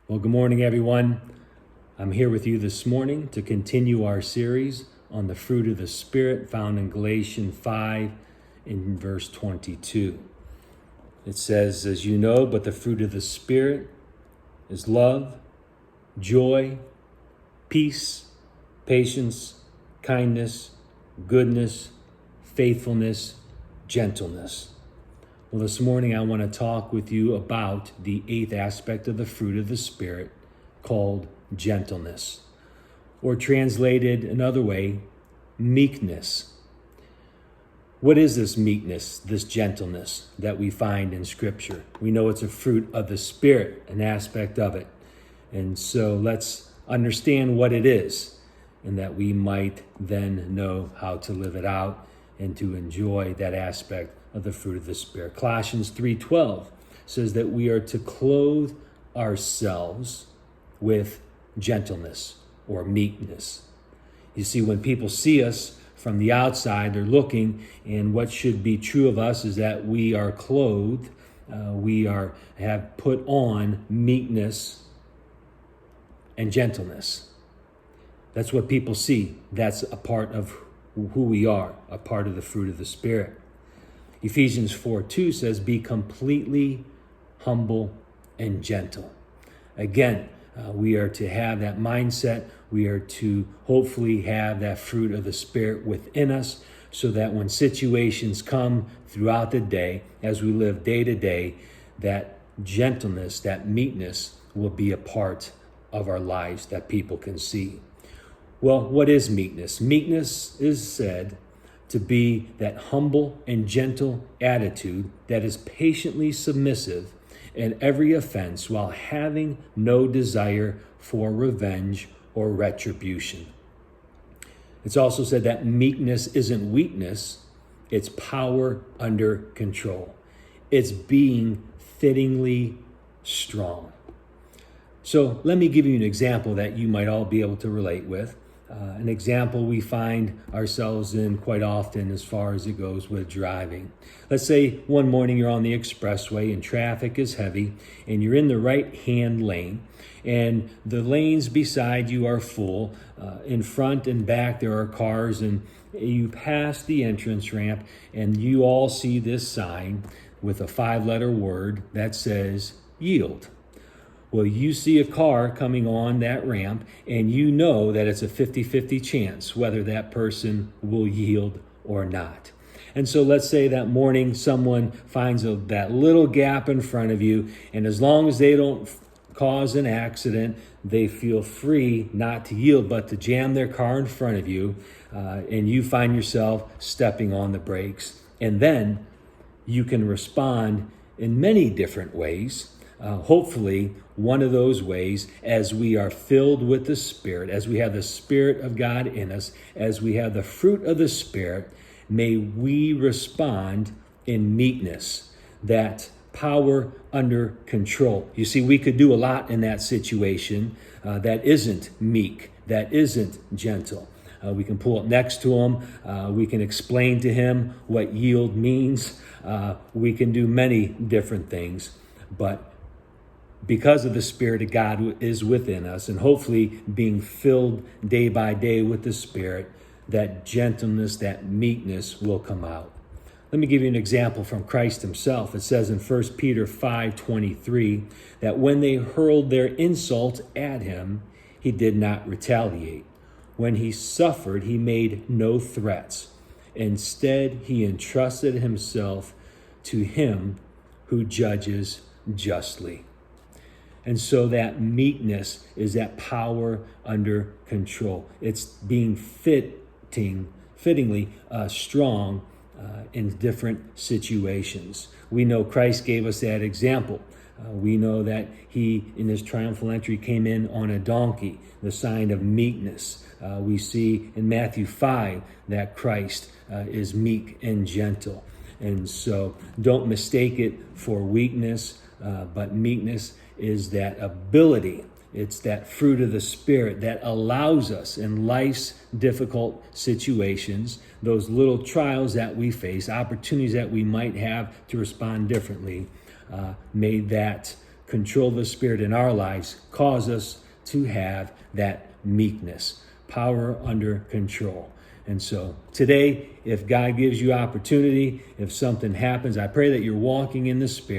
Well, good morning, everyone. I'm here with you this morning to continue our series on the fruit of the Spirit found in Galatians 5 in verse 22. It says, as you know, but the fruit of the Spirit is love, joy, peace, patience, kindness, goodness, faithfulness, gentleness. Well, this morning I want to talk with you about the eighth aspect of the fruit of the Spirit called gentleness, or translated another way, meekness. What is this meekness, this gentleness that we find in Scripture? We know it's a fruit of the Spirit, an aspect of it. And so let's understand what it is, and that we might then know how to live it out and to enjoy that aspect of the fruit of the Spirit. Colossians 3:12 says that we are to clothe ourselves with gentleness or meekness. You see, when people see us from the outside, they're looking, and what should be true of us is that we are clothed, have put on meekness and gentleness. That's what people see. That's a part of who we are, a part of the fruit of the Spirit. Ephesians 4:2 says, be completely humble and gentle. Again, we are to have that mindset. We are to hopefully have that fruit of the Spirit within us so that when situations come throughout the day, as we live day to day, that gentleness, that meekness will be a part of our lives that people can see. Well, what is meekness? Meekness is said to be that humble and gentle attitude that is patiently submissive in every offense while having no desire for revenge or retribution. It's also said that meekness isn't weakness, it's power under control. It's being fittingly strong. So let me give you an example that you might all be able to relate with. An example we find ourselves in quite often as far as it goes with driving. Let's say one morning you're on the expressway and traffic is heavy and you're in the right-hand lane and the lanes beside you are full. In front and back there are cars, and you pass the entrance ramp and you all see this sign with a 5-letter word that says yield. Well, you see a car coming on that ramp, and you know that it's a 50-50 chance whether that person will yield or not. And so let's say that morning someone finds that little gap in front of you, and as long as they don't cause an accident, they feel free not to yield, but to jam their car in front of you, and you find yourself stepping on the brakes. And then you can respond in many different ways. Hopefully, one of those ways, as we are filled with the Spirit, as we have the Spirit of God in us, as we have the fruit of the Spirit, may we respond in meekness, that power under control. You see, we could do a lot in that situation that isn't meek, that isn't gentle. We can pull up next to him. We can explain to him what yield means. We can do many different things, but because of the Spirit of God is within us, and hopefully being filled day by day with the Spirit, that gentleness, that meekness will come out. Let me give you an example from Christ himself. It says in 1 Peter 5:23 that when they hurled their insults at him, he did not retaliate. When he suffered, he made no threats. Instead, he entrusted himself to him who judges justly. And so that meekness is that power under control. It's being fittingly strong in different situations. We know Christ gave us that example. We know that he, in his triumphal entry, came in on a donkey, the sign of meekness. We see in Matthew 5 that Christ is meek and gentle. And so don't mistake it for weakness, but meekness is that ability. It's that fruit of the Spirit that allows us in life's difficult situations, those little trials that we face, opportunities that we might have to respond differently. May that control of the Spirit in our lives cause us to have that meekness, power under control. And so today, if God gives you opportunity, if something happens, I pray that you're walking in the Spirit.